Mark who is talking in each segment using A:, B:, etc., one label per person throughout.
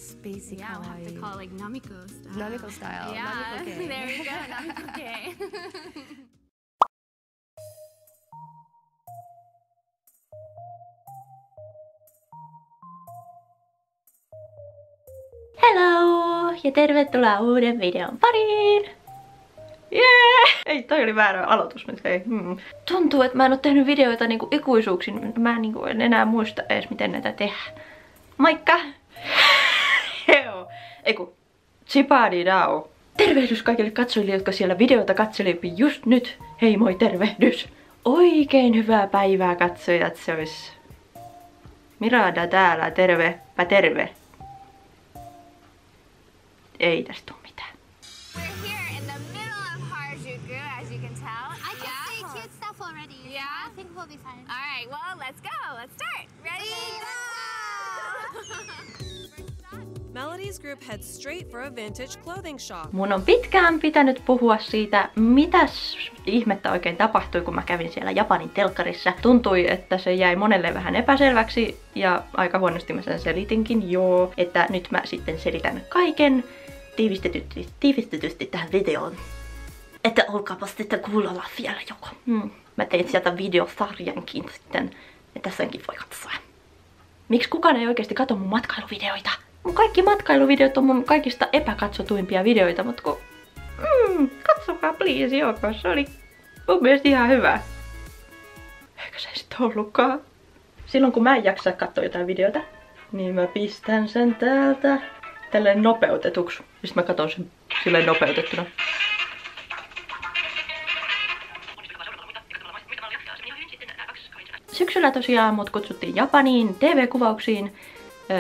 A: Spacey
B: yeah, we'll have to call like Namiko style.
A: Namiko style.
B: Yeah,
A: Namiko-kei.
B: there we go, Namiko-kei.
C: Hello ja tervetuloa uuden videon pariin! Jee! Ei, toi oli väärä aloitus nyt, hei. Tuntuu, että mä en oo tehnyt videoita niinku ikuisuuksiin. Mä niinku en enää muista edes miten näitä tehdään. Moikka! Heo! Eiku, tsipadidao! Tervehdys kaikille katsojille, jotka siellä videota katselevat just nyt. Hei moi, tervehdys! Oikein hyvää päivää katsojat, se ois... Mirada täällä, tervepä terve! Ei tästä oo mitään.
B: We're here in the middle of Harajuku, as you can tell.
D: I can see cute stuff already.
B: Yeah?
D: I think we'll be fine.
B: All right, well, let's go. Let's start. Ready?
A: Melody's group heads straight for a vintage clothing shop.
C: Mun on pitkään pitänyt puhua siitä, mitäs ihmettä oikein tapahtui, kun mä kävin siellä Japanin telkkarissa. Tuntui, että se jäi monelle vähän epäselväksi ja aika huonosti mä sen selitinkin, joo. Että nyt mä sitten selitän kaiken tiivistetysti tähän videoon. Että olkaapa sitten kuulolla vielä joko. Mä tein sieltä videosarjankin sitten, että senkin voi katsoa. Miksi kukaan ei oikeasti katso mun matkailuvideoita? Mun kaikki matkailuvideot on mun kaikista epäkatsotuimpia videoita, mutta kun... katsokaa please, joko. Se oli mun mielestä ihan hyvä. Eikä se sit ollutkaan. Silloin kun mä en jaksa katsoa jotain videota, niin mä pistän sen täältä tälleen nopeutetuksi. Sitten mä katson sen silleen nopeutettuna. Syksyllä tosiaan mut kutsuttiin Japaniin TV-kuvauksiin,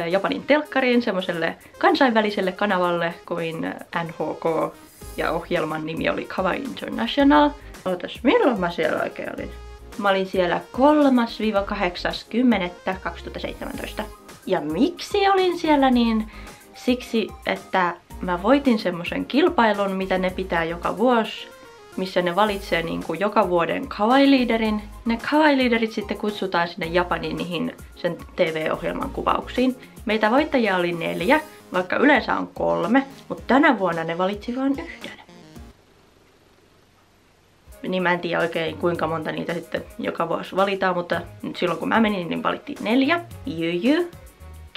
C: Japanin telkkariin, semmoiselle kansainväliselle kanavalle kuin NHK, ja ohjelman nimi oli Kawaii International. Ootas, milloin mä siellä oikein olin? Mä olin siellä 3.–8.10.2017. Ja miksi olin siellä niin? Siksi, että mä voitin semmoisen kilpailun, mitä ne pitää joka vuosi, missä ne valitsee niin kuin joka vuoden kawaii-liiderin. Ne kawaii-liiderit sitten kutsutaan sinne Japaniin niihin sen TV-ohjelman kuvauksiin. Meitä voittajia oli 4, vaikka yleensä on 3, mutta tänä vuonna ne valitsi vain 1. Niin mä en tiedä oikein kuinka monta niitä sitten joka vuosi valitaan, mutta nyt silloin kun mä menin, niin valittiin 4. Juju,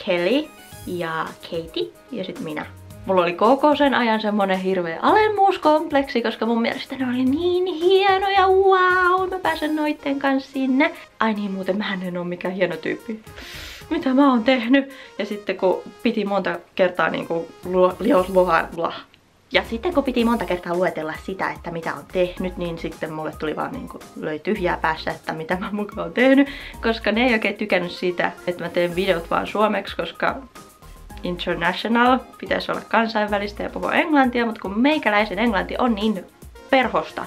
C: Kelly ja Katie ja sitten minä. Mulla oli koko sen ajan semmonen hirveä alemmuuskompleksi, koska mun mielestä ne oli niin hienoja, wow, mä pääsen noitten kanssa sinne. Ai niin, muuten mähän en oo mikään hieno tyyppi. Mitä mä oon tehnyt? Ja sitten kun piti monta kertaa niinku ja sitten kun piti monta kertaa luetella sitä, että mitä on tehnyt, niin sitten mulle tuli vaan niinku löi tyhjää päässä, että mitä mä mukaan oon tehnyt. Koska ne ei oikein tykännyt siitä, että mä teen videot vaan suomeksi, koska international pitäisi olla kansainvälistä ja puhua englantia, mutta kun meikäläisen englanti on niin perhosta,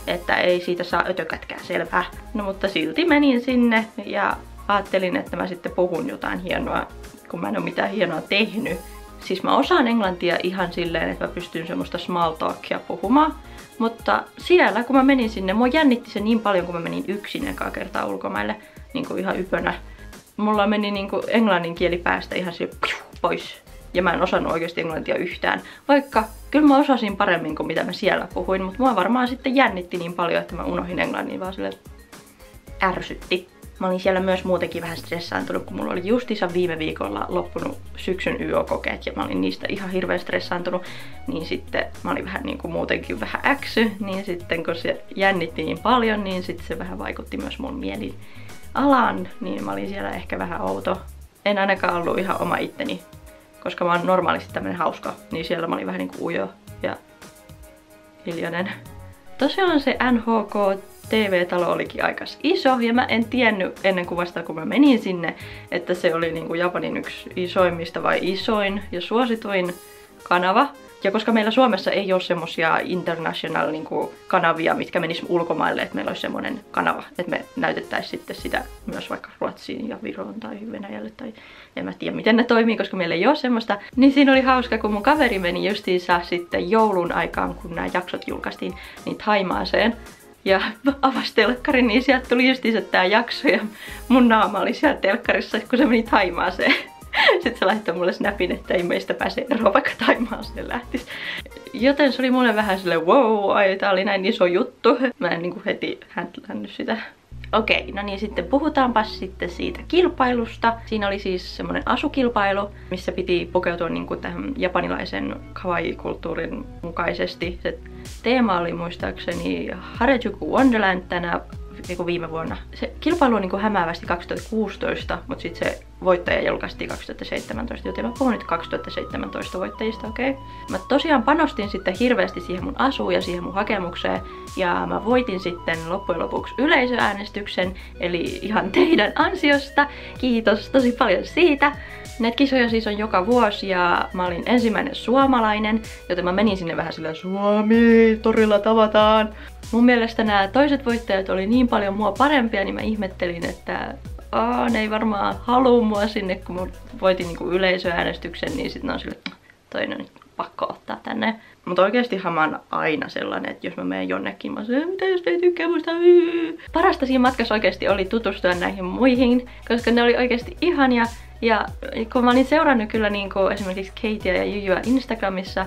C: että ei siitä saa ötökätkään selvää. No mutta silti menin sinne ja ajattelin, että mä sitten puhun jotain hienoa, kun mä en ole mitään hienoa tehnyt. Siis mä osaan englantia ihan silleen, että mä pystyn semmoista small talkia puhumaan. Mutta siellä, kun mä menin sinne, mua jännitti se niin paljon, kun mä menin yksin ekaa kertaa ulkomaille, niin kuin ihan ypönä. Mulla meni niin kuin englannin kieli päästä ihan se pois. Ja mä en osannut oikeasti englantia yhtään. Vaikka kyllä mä osasin paremmin kuin mitä mä siellä puhuin, mutta mua varmaan sitten jännitti niin paljon, että mä unohdin englannin, vaan sille ärsytti. Mä olin siellä myös muutenkin vähän stressaantunut, kun mulla oli justiinsa viime viikolla loppunut syksyn YO-kokeet ja mä olin niistä ihan hirveän stressaantunut. Niin sitten mä olin vähän niin kuin muutenkin vähän äksy, niin sitten kun se jännitti niin paljon, niin sitten se vähän vaikutti myös mun mielialaan. Niin mä olin siellä ehkä vähän outo. En ainakaan ollut ihan oma itteni, koska mä oon normaalisti tämmönen hauska, niin siellä mä olin vähän niinku ujo ja hiljainen. Tosiaan se NHK TV-talo olikin aika iso ja mä en tiennyt ennen kuin vasta kun mä menin sinne, että se oli niinku Japanin yksi isoimmista vai isoin ja suosituin kanava. Ja koska meillä Suomessa ei ole semmosia international niinku kanavia, mitkä menis ulkomaille, että meillä olisi semmonen kanava, että me näytettäisiin sitten sitä myös vaikka Ruotsiin ja Viroon tai Venäjälle tai en mä tiedä miten ne toimii, koska meillä ei ole semmoista. Niin siinä oli hauska, kun mun kaveri meni justiinsa sitten joulun aikaan, kun nämä jaksot julkaistiin, niin Thaimaaseen. Ja avasi telkkarin, niin sieltä tuli justiinsa tää jakso ja mun naama oli siellä telkkarissa, kun se meni Thaimaaseen. Sitten se laittoi mulle snapin, että ei meistä pääse eroon, vaikka Thaimaaseen lähtis. Joten se oli mulle vähän silleen, wow, ai tää oli näin iso juttu. Mä en niinku heti häntlännyt sitä. Okei, no niin sitten puhutaanpas sitten siitä kilpailusta. Siinä oli siis semmonen asukilpailu, missä piti pukeutua niinku tähän japanilaisen kawaii-kulttuurin mukaisesti. Se teema oli muistaakseni Harajuku Wonderland tänä niinku viime vuonna. Se kilpailu on niinku hämäävästi 2016, mutta sitten se voittaja julkaistiin 2017, joten mä puhun nyt 2017 voittajista, okei? Mä tosiaan panostin sitten hirveästi siihen mun asuun ja siihen mun hakemukseen, ja mä voitin sitten loppujen lopuksi yleisöäänestyksen, eli ihan teidän ansiosta. Kiitos tosi paljon siitä. Näitä kisoja siis on joka vuosi ja mä olin ensimmäinen suomalainen, joten mä menin sinne vähän silleen Suomi, torilla tavataan. Mun mielestä nämä toiset voittajat oli niin paljon mua parempia, niin mä ihmettelin, että ne ei varmaan halua mua sinne, kun mä voitin niinku yleisöäänestyksen, niin sit ne on silleen, toinen on pakko ottaa tänne. Mutta oikeestihan mä oon aina sellainen, että jos mä menen jonnekin, mä sanon, mitä jos ne ei tykkää musta? Parasta siinä matkassa oikeesti oli tutustua näihin muihin, koska ne oli oikeesti ihania. Ja kun mä olin seurannut kyllä niinku esimerkiksi Katea ja Jujuä Instagramissa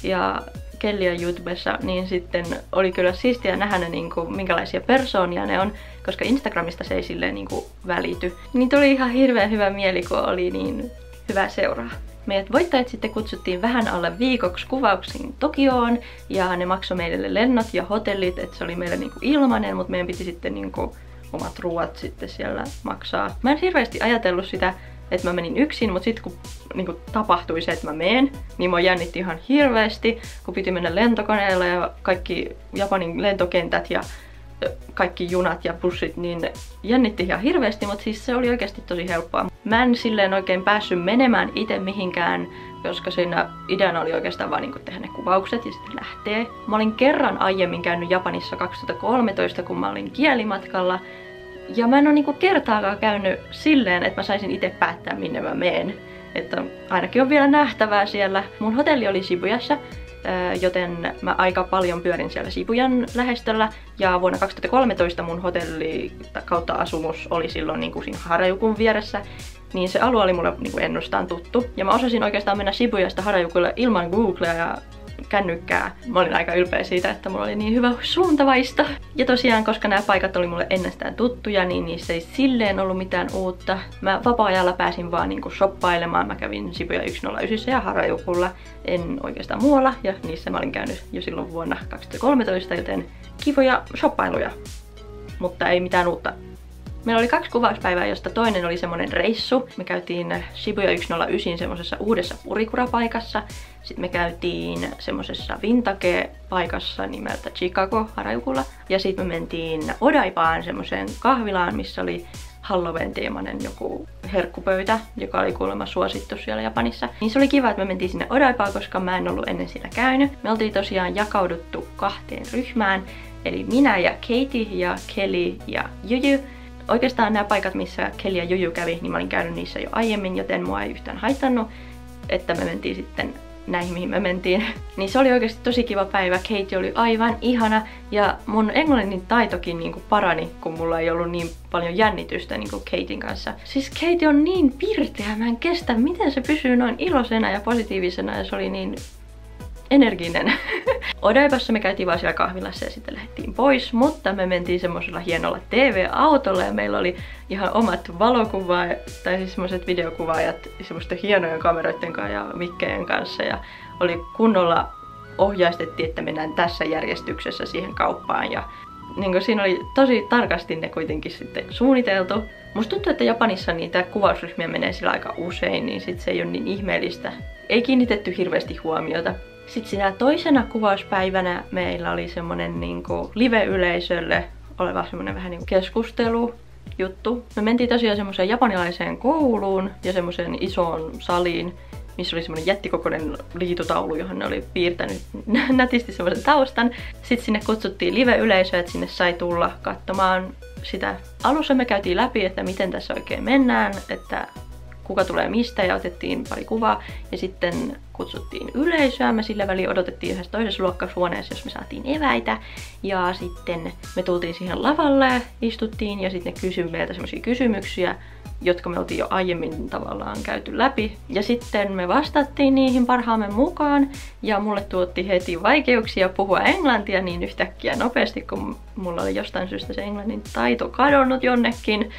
C: ja Kellyä YouTubessa, niin sitten oli kyllä siistiä nähdä ne niinku, minkälaisia persoonia ne on, koska Instagramista se ei silleen niinku välity. Niin tuli ihan hirveän hyvä mieli, kun oli niin hyvä seuraa. Meidät voittajat sitten kutsuttiin vähän alle viikoksi kuvauksiin Tokioon ja ne maksoi meille lennot ja hotellit, että se oli meille niinku ilmainen, mutta meidän piti sitten niinku omat ruuat sitten siellä maksaa. Mä en hirveästi ajatellut sitä, että mä menin yksin, mutta sitten kun niinku tapahtui se, että mä menen, niin mä jännitti ihan hirveästi, kun piti mennä lentokoneella ja kaikki Japanin lentokentät ja kaikki junat ja bussit, niin jännitti ihan hirveästi, mutta siis se oli oikeasti tosi helppoa. Mä en silleen oikein päässyt menemään itse mihinkään, koska siinä ideana oli oikeastaan vaan niinku tehdä ne kuvaukset ja sitten lähtee. Mä olin kerran aiemmin käynyt Japanissa 2013, kun mä olin kielimatkalla. Ja mä en oo niinku kertaakaan käynyt silleen, että mä saisin itse päättää, minne mä menen. Että ainakin on vielä nähtävää siellä. Mun hotelli oli Shibuyassa, joten mä aika paljon pyörin siellä Shibuyan lähestöllä. Ja vuonna 2013 mun hotelli kautta asumus oli silloin niinku siinä Harajukun vieressä. Niin se alue oli mulle niinku ennustaan tuttu. Ja mä osasin oikeastaan mennä Shibuyasta Harajukulle ilman Googlea ja kännykkää. Mä olin aika ylpeä siitä, että mulla oli niin hyvä suuntavaisto. Ja tosiaan, koska nämä paikat oli mulle ennestään tuttuja, niin niissä ei silleen ollut mitään uutta. Mä vapaa-ajalla pääsin vaan niinku shoppailemaan. Mä kävin Shibuya 109 ja Harajukulla, en oikeastaan muualla. Ja niissä mä olin käynyt jo silloin vuonna 2013, joten kivoja shoppailuja. Mutta ei mitään uutta. Meillä oli 2 kuvauspäivää, josta toinen oli semmonen reissu. Me käytiin Shibuya 109 semmosessa uudessa Purikura-paikassa. Sitten me käytiin semmosessa vintage-paikassa nimeltä Chicago Harajukulla. Ja sitten me mentiin Odaipaan semmoseen kahvilaan, missä oli Halloween-teemainen joku herkkupöytä, joka oli kuulemma suosittu siellä Japanissa. Niin se oli kiva, että me mentiin sinne Odaipaan, koska mä en ollut ennen siellä käynyt. Me oltiin tosiaan jakauduttu 2 ryhmään, eli minä ja Katie ja Kelly ja Juju. Oikeastaan nämä paikat, missä Kelly ja Juju kävi, niin mä olin käynyt niissä jo aiemmin, joten mua ei yhtään haitannut, että me mentiin sitten näihin, mihin me mentiin. Niin se oli oikeasti tosi kiva päivä. Katie oli aivan ihana ja mun englannin taitokin niinku parani, kun mulla ei ollut niin paljon jännitystä niinku Katien kanssa. Siis Katie on niin pirteä, mä en kestä, miten se pysyy noin iloisena ja positiivisena ja se oli niin energinen. Odaipassa me käytiin vaan siellä kahvilassa ja sitten lähdettiin pois, mutta me mentiin semmosella hienolla TV-autolla ja meillä oli ihan omat valokuvaajat, tai siis semmoset videokuvaajat semmoisten hienojen kameroiden kanssa ja mikkejä kanssa ja oli kunnolla ohjaistettiin, että mennään tässä järjestyksessä siihen kauppaan ja niin siinä oli tosi tarkasti ne kuitenkin sitten suunniteltu. Musta tuntuu, että Japanissa niitä kuvausryhmiä menee sillä aika usein, niin sit se ei ole niin ihmeellistä. Ei kiinnitetty hirveästi huomiota. Sitten siinä toisena kuvauspäivänä meillä oli semmonen niinku live-yleisölle oleva semmonen vähän niinku keskustelujuttu. Me mentiin tosiaan semmoiseen japanilaiseen kouluun ja semmoiseen isoon saliin, missä oli semmonen jättikokoinen liitutaulu, johon ne oli piirtänyt nätisti semmoisen taustan. Sitten sinne kutsuttiin live-yleisöä, että sinne sai tulla katsomaan sitä. Alussa me käytiin läpi, että miten tässä oikein mennään, että kuka tulee mistä ja otettiin pari kuvaa. Ja sitten kutsuttiin yleisöä. Me sillä väliin odotettiin yhdessä toisessa luokkaushuoneessa, jos me saatiin eväitä. Ja sitten me tultiin siihen lavalle, istuttiin ja sitten ne kysyi meiltä semmosia kysymyksiä, jotka me oltiin jo aiemmin tavallaan käyty läpi. Ja sitten me vastattiin niihin parhaamme mukaan. Ja mulle tuotti heti vaikeuksia puhua englantia niin yhtäkkiä nopeasti, kun mulla oli jostain syystä se englannin taito kadonnut jonnekin.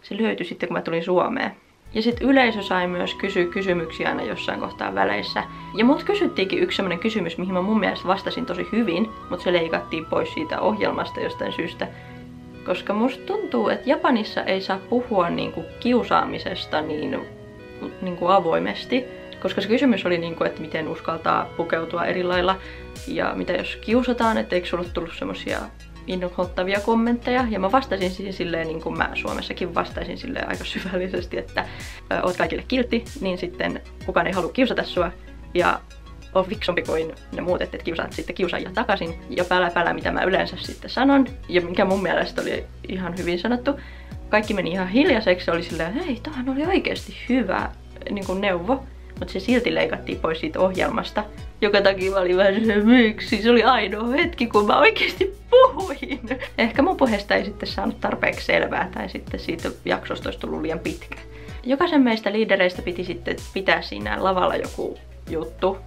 C: Se löytyi sitten, kun mä tulin Suomeen. Ja sitten yleisö sai myös kysyä kysymyksiä aina jossain kohtaa väleissä. Ja mut kysyttiinkin yksi semmonen kysymys, mihin mä mun mielestä vastasin tosi hyvin, mutta se leikattiin pois siitä ohjelmasta jostain syystä. Koska musta tuntuu, että Japanissa ei saa puhua niinku kiusaamisesta niinku avoimesti. Koska se kysymys oli, niinku, että miten uskaltaa pukeutua eri lailla. Ja mitä jos kiusataan, että eikö sulle tullut semmosia innoittavia kommentteja. Ja mä vastasin siihen silleen, niin kuin mä Suomessakin vastaisin silleen aika syvällisesti, että oot kaikille kiltti, niin sitten kukaan ei halua kiusata sua. Ja on fiksumpi kuin ne muut, että kiusaat sitten kiusaajia takaisin. Ja pälä, mitä mä yleensä sitten sanon. Ja mikä mun mielestä oli ihan hyvin sanottu. Kaikki meni ihan hiljaiseksi. Se oli silleen, että hei, tämähän oli oikeasti hyvä niin kuin neuvo. Mutta se silti leikattiin pois siitä ohjelmasta. Joka takia mä olin vähän se, miksi? Se oli ainoa hetki, kun mä oikeasti puhuin. Ehkä mun puheesta ei sitten saanut tarpeeksi selvää, tai sitten siitä jaksosta olisi tullut liian pitkä. Jokaisen meistä liidereistä piti sitten pitää siinä lavalla joku juttu.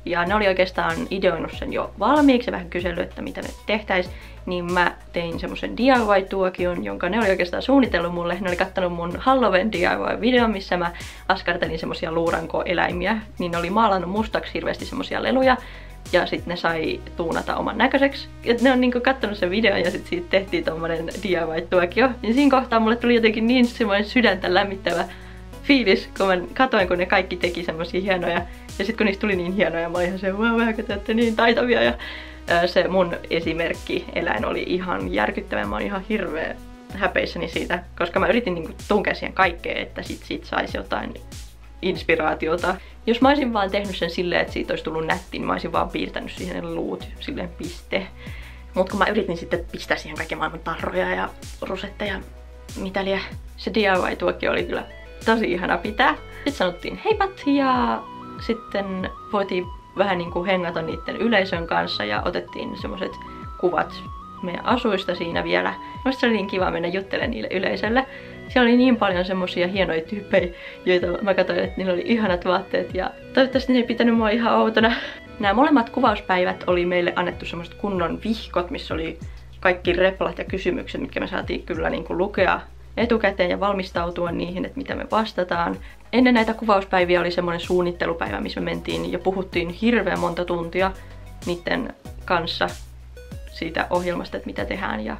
C: Ja ne oli oikeastaan ideoinut sen jo valmiiksi ja vähän kysellyt, että mitä me tehtäisiin. Niin mä tein semmosen DIY-tuokion, jonka ne oli oikeastaan suunnitellut mulle. Ne oli kattanut mun Halloween DIY-videon, missä mä askartelin semmosia luurankoeläimiä. Niin ne oli maalannut mustaksi hirveästi semmosia leluja. Ja sitten ne sai tuunata oman näköiseksi. Et ne on niinku kattonut sen videon ja sitten siitä tehtiin tommonen DIY-tuokio. Ja siinä kohtaa mulle tuli jotenkin niin semmoinen sydäntä lämmittävä fiilis, kun mä katoin, kun ne kaikki teki semmosia hienoja. Ja sitten kun niistä tuli niin hienoja, mä olin ihan se, wow, te olette niin taitavia. Ja se mun esimerkki-eläin oli ihan järkyttävä. Mä olin ihan hirveä häpeissäni siitä, koska mä yritin niinku tunkea siihen kaikkeen, että siitä saisi jotain inspiraatiota. Jos mä olisin vaan tehnyt sen silleen, että siitä olisi tullut nätti, niin mä olisin vaan piirtänyt siihen ne luut, silleen piste. Mut kun mä yritin sitten pistää siihen kaiken maailman tarroja ja rusetteja, mitä liian, se DIY-tuokio oli kyllä tosi ihana pitää. Sitten sanottiin heipat ja sitten voitiin vähän niinku hengata niiden yleisön kanssa ja otettiin semmoset kuvat meidän asuista siinä vielä. Musta se oli niin kiva mennä juttelemaan niille yleisölle. Siellä oli niin paljon semmosia hienoja tyyppejä, joita mä katsoin, että niillä oli ihanat vaatteet ja toivottavasti ne ei pitänyt mua ihan outona. Nämä molemmat kuvauspäivät oli meille annettu semmoset kunnon vihkot, missä oli kaikki replat ja kysymykset, mitkä me saatiin kyllä niinku lukea etukäteen ja valmistautua niihin, että mitä me vastataan. Ennen näitä kuvauspäiviä oli semmoinen suunnittelupäivä, missä me mentiin ja puhuttiin hirveän monta tuntia niiden kanssa siitä ohjelmasta, että mitä tehdään.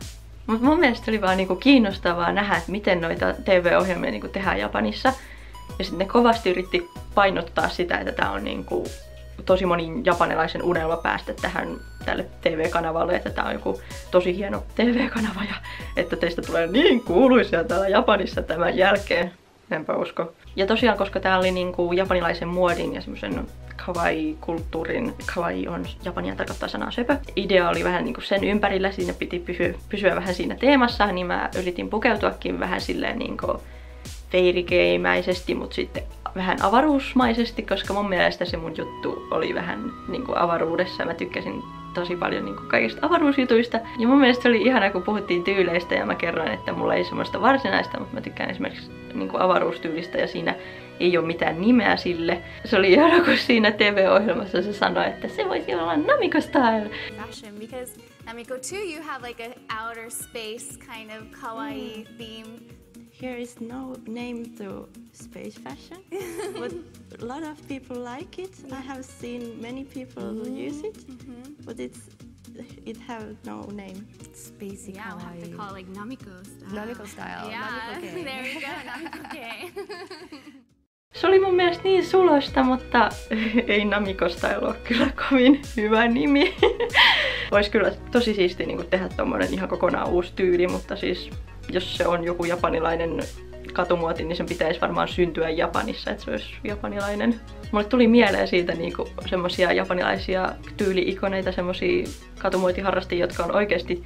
C: Mutta mun mielestä oli vaan niinku kiinnostavaa nähdä, että miten noita TV-ohjelmia niinku tehdään Japanissa. Ja sitten ne kovasti yritti painottaa sitä, että tää on niinku tosi monin japanilaisen unelma päästä tälle TV-kanavalle, että tää on joku tosi hieno TV-kanava ja että teistä tulee niin kuuluisia täällä Japanissa tämän jälkeen. Enpä usko. Ja tosiaan, koska tää oli niinku japanilaisen muodin ja semmosen kawaii-kulttuurin, kawaii on Japania tarkoittaa sanaa söpö. Idea oli vähän niinku sen ympärillä, siinä piti pysyä vähän siinä teemassa, niin mä yritin pukeutuakin vähän silleen niinku feirikeimäisesti, mut sitten vähän avaruusmaisesti, koska mun mielestä se mun juttu oli vähän niinku avaruudessa. Mä tykkäsin tosi paljon niinku kaikista avaruusjutuista. Ja mun mielestä oli ihana, kun puhuttiin tyyleistä ja mä kerroin, että mulla ei semmoista varsinaista, mutta mä tykkään esimerkiksi niinku avaruustyylistä ja siinä ei ole mitään nimeä sille. Se oli ihana, kun siinä TV-ohjelmassa se sanoi, että se voisi olla Namiko style.
B: Fashion, because Namiko too, you have like an outer space kind of kawaii theme.
C: Here is no name to space fashion, but a lot of people like it. I have seen many people use it, but it have no name.
E: Spacey
B: Yeah, we'll have to call it like Namiko style.
E: Namiko style.
B: Yeah,
E: Namiko
B: there you go, Namiko.
C: Se oli mun mielestä niin suloista, mutta ei Namiko style ole kyllä kovin hyvä nimi. Olisi kyllä tosi siistiä niin tehdä tommonen ihan kokonaan uusi tyyli, mutta siis jos se on joku japanilainen katumuoti, niin sen pitäisi varmaan syntyä Japanissa, että se olisi japanilainen. Mulle tuli mieleen siitä niinku semmosia japanilaisia tyyli-ikoneita, semmosia katumuotiharrastajia, jotka on oikeasti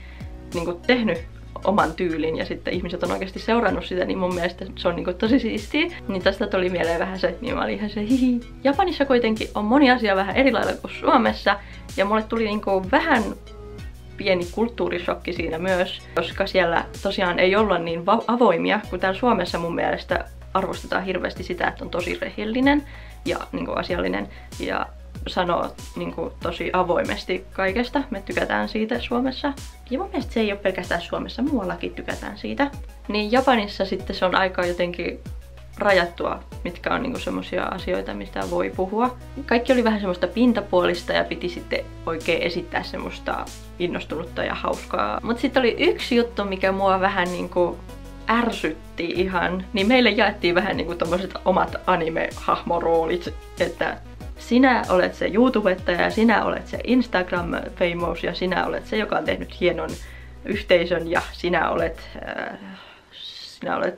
C: niinku tehnyt oman tyylin ja sitten ihmiset on oikeasti seurannut sitä, niin mun mielestä se on niinku tosi siistiä. Niin tästä tuli mieleen vähän se, niin mä olin ihan se hihi. Japanissa kuitenkin on moni asia vähän eri lailla kuin Suomessa ja mulle tuli niinku vähän pieni kulttuurishokki siinä myös, koska siellä tosiaan ei olla niin avoimia, kun täällä Suomessa mun mielestä arvostetaan hirveästi sitä, että on tosi rehellinen ja niinku asiallinen ja sanoo niinku tosi avoimesti kaikesta. Me tykätään siitä Suomessa. Ja mun mielestä se ei ole pelkästään Suomessa, muuallakin tykätään siitä. Niin Japanissa sitten se on aika jotenkin rajattua, mitkä on niinku semmosia asioita, mistä voi puhua. Kaikki oli vähän semmoista pintapuolista ja piti sitten oikein esittää semmoista innostunutta ja hauskaa. Mut sitten oli yksi juttu, mikä mua vähän niinku ärsytti ihan. Niin meille jaettiin vähän niinku tommoset omat anime-hahmoroolit, että sinä olet se YouTubettaja ja sinä olet se Instagram-famous ja sinä olet se, joka on tehnyt hienon yhteisön ja sinä olet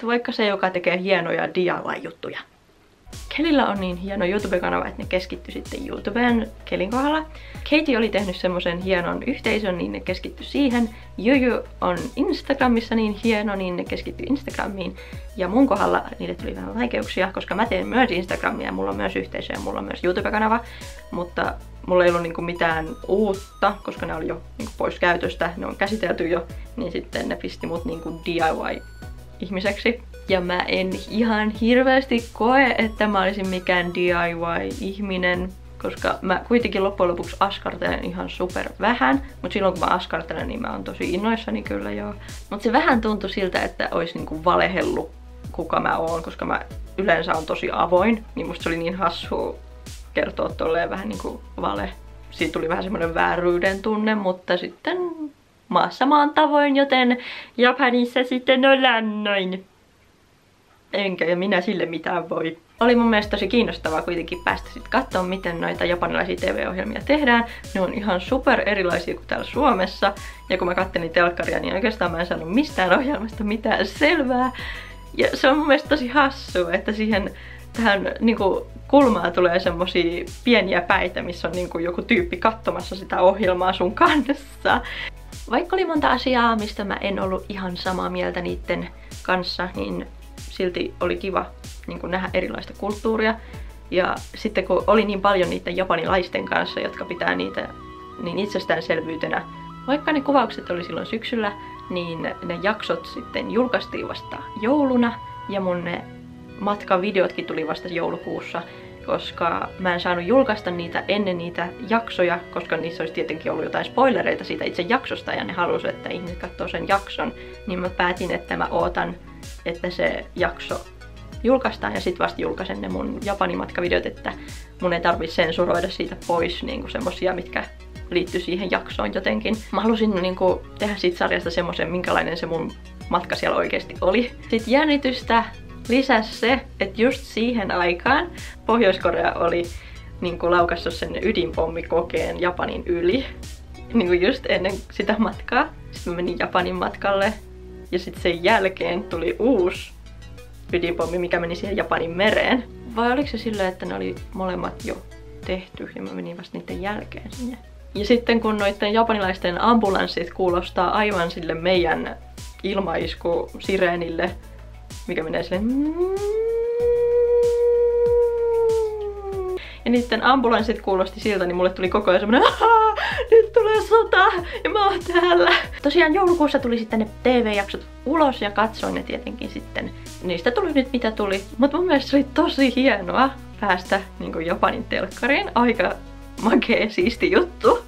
C: vaikka se, joka tekee hienoja DIY-juttuja. Kelillä on niin hieno YouTube-kanava, että ne keskittyi sitten YouTubeen Kelin kohdalla. Katie oli tehnyt semmoisen hienon yhteisön, niin ne keskittyi siihen. Juju on Instagramissa niin hieno, niin ne keskittyi Instagramiin. Ja mun kohdalla niille tuli vähän vaikeuksia, koska mä teen myös Instagramia, mulla on myös yhteisö ja mulla on myös YouTube-kanava. Mutta mulla ei ollut niinku mitään uutta, koska ne oli jo niinku pois käytöstä, ne on käsitelty jo. Niin sitten ne pisti mut niinku DIY-ihmiseksi. Ja mä en ihan hirveästi koe, että mä olisin mikään DIY-ihminen, koska mä kuitenkin loppujen lopuksi askartelen ihan super vähän. Mut silloin kun mä askartelen, niin mä oon tosi innoissani kyllä joo. Mut se vähän tuntui siltä, että olisi niinku valehellut kuka mä oon, koska mä yleensä on tosi avoin. Niin musta se oli niin hassua kertoa tolleen vähän niinku vale. Siitä tuli vähän semmonen vääryyden tunne, mutta sitten maassa maan tavoin, joten Japanissa sitten ollaan noin. Enkä ja minä sille mitään voi. Oli mun mielestä tosi kiinnostavaa kuitenkin päästä sit katsoa, miten noita japanilaisia TV-ohjelmia tehdään. Ne on ihan super erilaisia kuin täällä Suomessa. Ja kun mä kattelin telkkaria, niin oikeastaan mä en saanut mistään ohjelmasta mitään selvää. Ja se on mun mielestä tosi hassua, että tähän niinku kulmaan tulee semmosia pieniä päitä, missä on niinku joku tyyppi katsomassa sitä ohjelmaa sun kanssa. Vaikka oli monta asiaa, mistä mä en ollut ihan samaa mieltä niiden kanssa, niin silti oli kiva niin kuin nähdä erilaista kulttuuria. Ja sitten kun oli niin paljon niiden japanilaisten kanssa, jotka pitää niitä niin itsestäänselvyytenä, vaikka ne kuvaukset oli silloin syksyllä, niin ne jaksot sitten julkaistiin vasta jouluna. Ja mun ne matkavideotkin tuli vasta joulukuussa, koska mä en saanut julkaista niitä ennen niitä jaksoja, koska niissä olisi tietenkin ollut jotain spoilereita siitä itse jaksosta ja ne halusi, että ihmiset katsoo sen jakson. Niin mä päätin, että mä ootan, että se jakso julkaistaan ja sit vasta julkaisen ne mun Japani-matkavideot, että mun ei tarvitse sensuroida siitä pois niinku semmosia, mitkä liittyy siihen jaksoon jotenkin. Mä halusin niinku tehdä siitä sarjasta semmosen, minkälainen se mun matka siellä oikeesti oli. Sitten jännitystä lisäsi se, että just siihen aikaan Pohjois-Korea oli niinku laukassut sen ydinpommikokeen Japanin yli. Niinku just ennen sitä matkaa. Sitten mä menin Japanin matkalle. Ja sitten sen jälkeen tuli uusi ydinpommi, mikä meni siihen Japanin mereen. Vai oliko se silleen, että ne oli molemmat jo tehty ja mä menin vasta niiden jälkeen sinne. Ja sitten kun noiden japanilaisten ambulanssit kuulostaa aivan sille meidän ilmaisku-sireenille, mikä menee silleen. Ja niiden ambulanssit kuulosti siltä, niin mulle tuli koko ajan semmonen, nyt tulee sota ja mä oon täällä. Tosiaan joulukuussa tuli sitten ne TV-jaksot ulos ja katsoin ne tietenkin sitten. Niistä tuli nyt mitä tuli. Mutta mun mielestä se oli tosi hienoa päästä niin Japanin telkkariin. Aika makea, siisti juttu.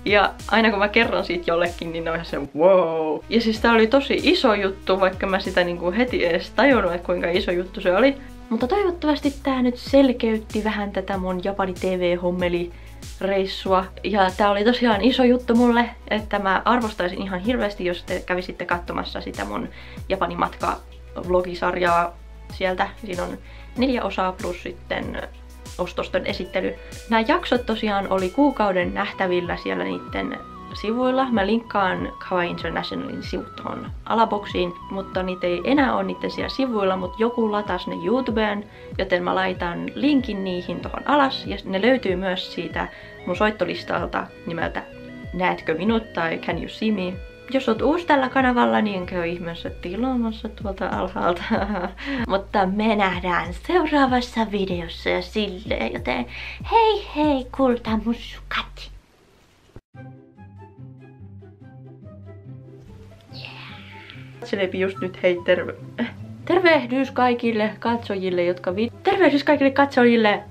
C: Ja aina kun mä kerron siitä jollekin, niin ne on ihan se wow. Ja siis tää oli tosi iso juttu, vaikka mä sitä niinku heti edes tajunnut, että kuinka iso juttu se oli. Mutta toivottavasti tää nyt selkeytti vähän tätä mun Japani TV-hommeli-reissua. Ja tää oli tosiaan iso juttu mulle, että mä arvostaisin ihan hirveästi, jos te kävisitte katsomassa sitä mun Japani matka-vlogisarjaa sieltä. Siinä on 4 osaa plus sitten ostosten esittely. Nämä jaksot tosiaan oli kuukauden nähtävillä siellä niiden sivuilla. Mä linkkaan Kawaii Internationalin sivut tuohon alaboksiin, mutta niitä ei enää ole niiden siellä sivuilla, mutta joku latasi ne YouTubeen, joten mä laitan linkin niihin tuohon alas. Ja ne löytyy myös siitä mun soittolistalta nimeltä Näetkö minut tai Can you see me? Jos oot uusi tällä kanavalla, niin käy ihmeessä tilaamassa tuolta alhaalta. Mutta me nähdään seuraavassa videossa ja silleen, joten hei hei kultamussukat! Katseleepi just nyt hei tervehdys kaikille katsojille,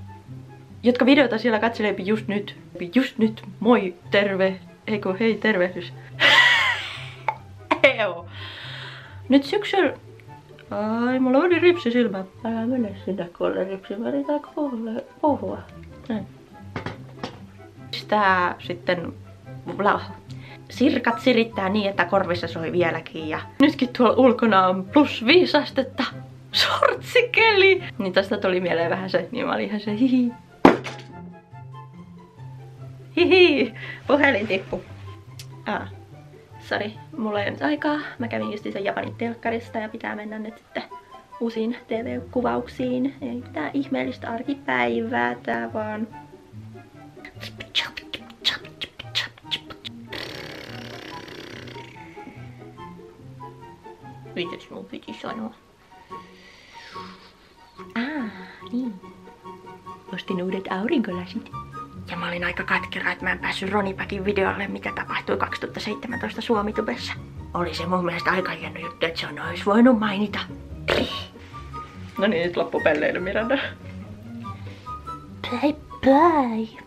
C: jotka videota siellä katseleepi just nyt. Just nyt, moi, terve, eikö hei tervehdys. Nyt syksyllä... Ai, mulla oli ripsi silmä. Älä mene sinne, kun olen ripsi. Mä yritän puhua. Näin. Tää sitten... Sirkat sirittää niin, että korvissa soi vieläkin. Ja nytkin tuolla ulkona on +5 astetta. Sortsikeli! Niin tästä tuli mieleen vähän se, niin mä olin ihan se hihi. Hihi! Puhelin tippu. Sori, mulla ei ole nyt aikaa. Mä kävin just sen Japanin telkkarista ja pitää mennä nyt sitten uusiin TV-kuvauksiin. Ei mitään ihmeellistä arkipäivää, tää vaan... Mitäs mun piti sanoa? Niin. Ostin uudet aurinkolasit. Ja mä olin aika katkera, että mä en päässyt Ronipäkin videolle, mikä tapahtui 2017 Suomitubessa. Oli se mun mielestä aika hieno juttu, että se olisi voinut mainita. No niin, nyt loppupelleily, Miranda. Bye bye.